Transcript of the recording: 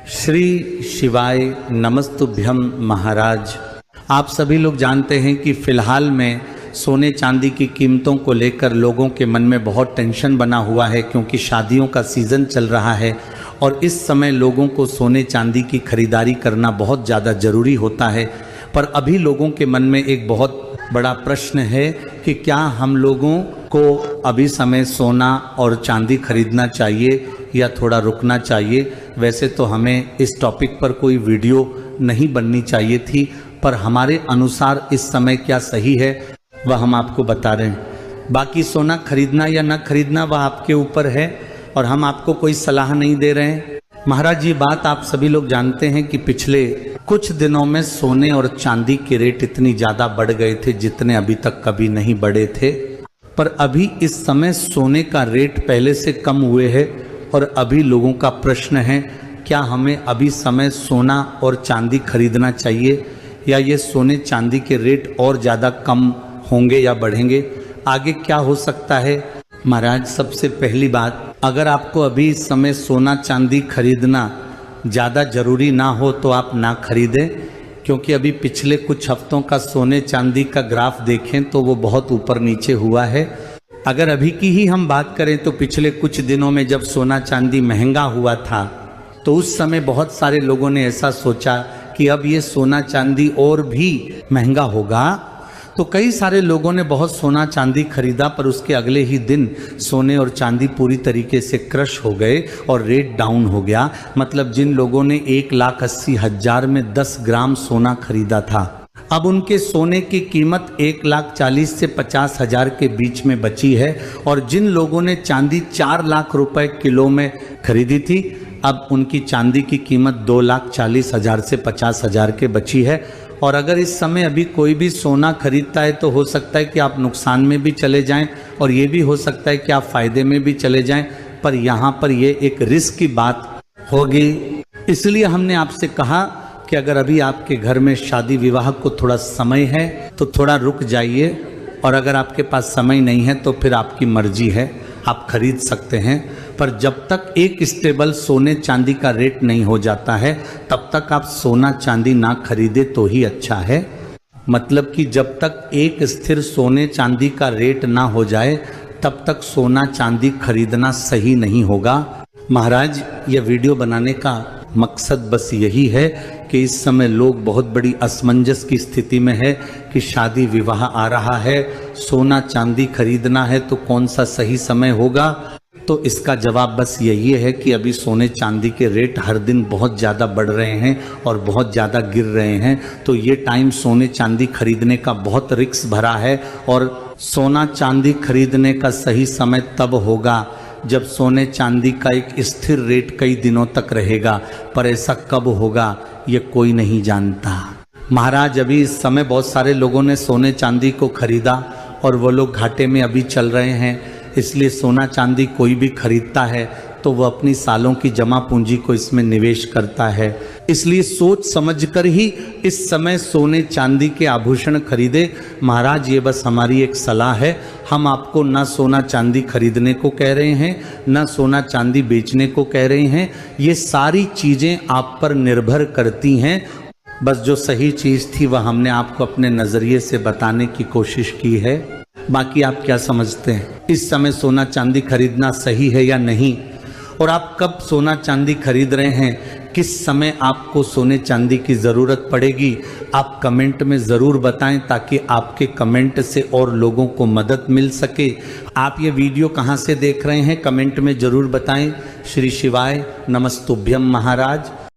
श्री शिवाय नमस्तुभ्यम महाराज। आप सभी लोग जानते हैं कि फ़िलहाल में सोने चांदी की कीमतों को लेकर लोगों के मन में बहुत टेंशन बना हुआ है, क्योंकि शादियों का सीज़न चल रहा है और इस समय लोगों को सोने चांदी की खरीदारी करना बहुत ज़्यादा ज़रूरी होता है। पर अभी लोगों के मन में एक बहुत बड़ा प्रश्न है कि क्या हम लोगों को अभी समय सोना और चांदी खरीदना चाहिए या थोड़ा रुकना चाहिए। वैसे तो हमें इस टॉपिक पर कोई वीडियो नहीं बननी चाहिए थी, पर हमारे अनुसार इस समय क्या सही है वह हम आपको बता रहे हैं। बाकी सोना खरीदना या न खरीदना वह आपके ऊपर है और हम आपको कोई सलाह नहीं दे रहे हैं। महाराज, ये बात आप सभी लोग जानते हैं कि पिछले कुछ दिनों में सोने और चांदी के रेट इतनी ज़्यादा बढ़ गए थे जितने अभी तक कभी नहीं बढ़े थे। पर अभी इस समय सोने का रेट पहले से कम हुए हैं और अभी लोगों का प्रश्न है क्या हमें अभी समय सोना और चांदी खरीदना चाहिए या ये सोने चांदी के रेट और ज़्यादा कम होंगे या बढ़ेंगे, आगे क्या हो सकता है। महाराज, सबसे पहली बात, अगर आपको अभी इस समय सोना चांदी खरीदना ज़्यादा ज़रूरी ना हो तो आप ना खरीदें, क्योंकि अभी पिछले कुछ हफ्तों का सोने चांदी का ग्राफ देखें तो वो बहुत ऊपर नीचे हुआ है। अगर अभी की ही हम बात करें तो पिछले कुछ दिनों में जब सोना चांदी महंगा हुआ था तो उस समय बहुत सारे लोगों ने ऐसा सोचा कि अब ये सोना चांदी और भी महंगा होगा, तो कई सारे लोगों ने बहुत सोना चांदी खरीदा, पर उसके अगले ही दिन सोने और चांदी पूरी तरीके से क्रश हो गए और रेट डाउन हो गया। मतलब जिन लोगों ने 1,80,000 में 10 ग्राम सोना खरीदा था, अब उनके सोने की कीमत 1,40,000 से 50,000 के बीच में बची है। और जिन लोगों ने चांदी 4 लाख रुपए किलो में खरीदी थी, अब उनकी चांदी की कीमत 2,40,000 से 50,000 के बची है। और अगर इस समय अभी कोई भी सोना खरीदता है तो हो सकता है कि आप नुकसान में भी चले जाएं और ये भी हो सकता है कि आप फायदे में भी चले जाएं, पर यहाँ पर ये एक रिस्क की बात होगी। इसलिए हमने आपसे कहा कि अगर अभी आपके घर में शादी विवाह को थोड़ा समय है तो थोड़ा रुक जाइए, और अगर आपके पास समय नहीं है तो फिर आपकी मर्जी है, आप खरीद सकते हैं। पर जब तक एक स्टेबल सोने चांदी का रेट नहीं हो जाता है तब तक आप सोना चांदी ना खरीदे तो ही अच्छा है। मतलब कि जब तक एक स्थिर सोने चांदी का रेट ना हो जाए तब तक सोना चांदी खरीदना सही नहीं होगा। महाराज, यह वीडियो बनाने का मकसद बस यही है कि इस समय लोग बहुत बड़ी असमंजस की स्थिति में है कि शादी विवाह आ रहा है, सोना चांदी खरीदना है तो कौन सा सही समय होगा। तो इसका जवाब बस यही है कि अभी सोने चांदी के रेट हर दिन बहुत ज़्यादा बढ़ रहे हैं और बहुत ज़्यादा गिर रहे हैं, तो ये टाइम सोने चांदी खरीदने का बहुत रिस्क भरा है। और सोना चांदी खरीदने का सही समय तब होगा जब सोने चांदी का एक स्थिर रेट कई दिनों तक रहेगा, पर ऐसा कब होगा ये कोई नहीं जानता। महाराज, अभी इस समय बहुत सारे लोगों ने सोने चांदी को खरीदा और वो लोग घाटे में अभी चल रहे हैं। इसलिए सोना चांदी कोई भी खरीदता है तो वह अपनी सालों की जमा पूंजी को इसमें निवेश करता है। इसलिए सोच समझकर ही इस समय सोने चांदी के आभूषण खरीदे। महाराज, ये बस हमारी एक सलाह है, हम आपको ना सोना चांदी खरीदने को कह रहे हैं ना सोना चांदी बेचने को कह रहे हैं। ये सारी चीज़ें आप पर निर्भर करती हैं। बस जो सही चीज़ थी वह हमने आपको अपने नज़रिए से बताने की कोशिश की है। बाकी आप क्या समझते हैं, इस समय सोना चांदी खरीदना सही है या नहीं, और आप कब सोना चांदी खरीद रहे हैं, किस समय आपको सोने चांदी की ज़रूरत पड़ेगी, आप कमेंट में ज़रूर बताएं ताकि आपके कमेंट से और लोगों को मदद मिल सके। आप ये वीडियो कहाँ से देख रहे हैं कमेंट में ज़रूर बताएं। श्री शिवाय नमस्तुभ्यम महाराज।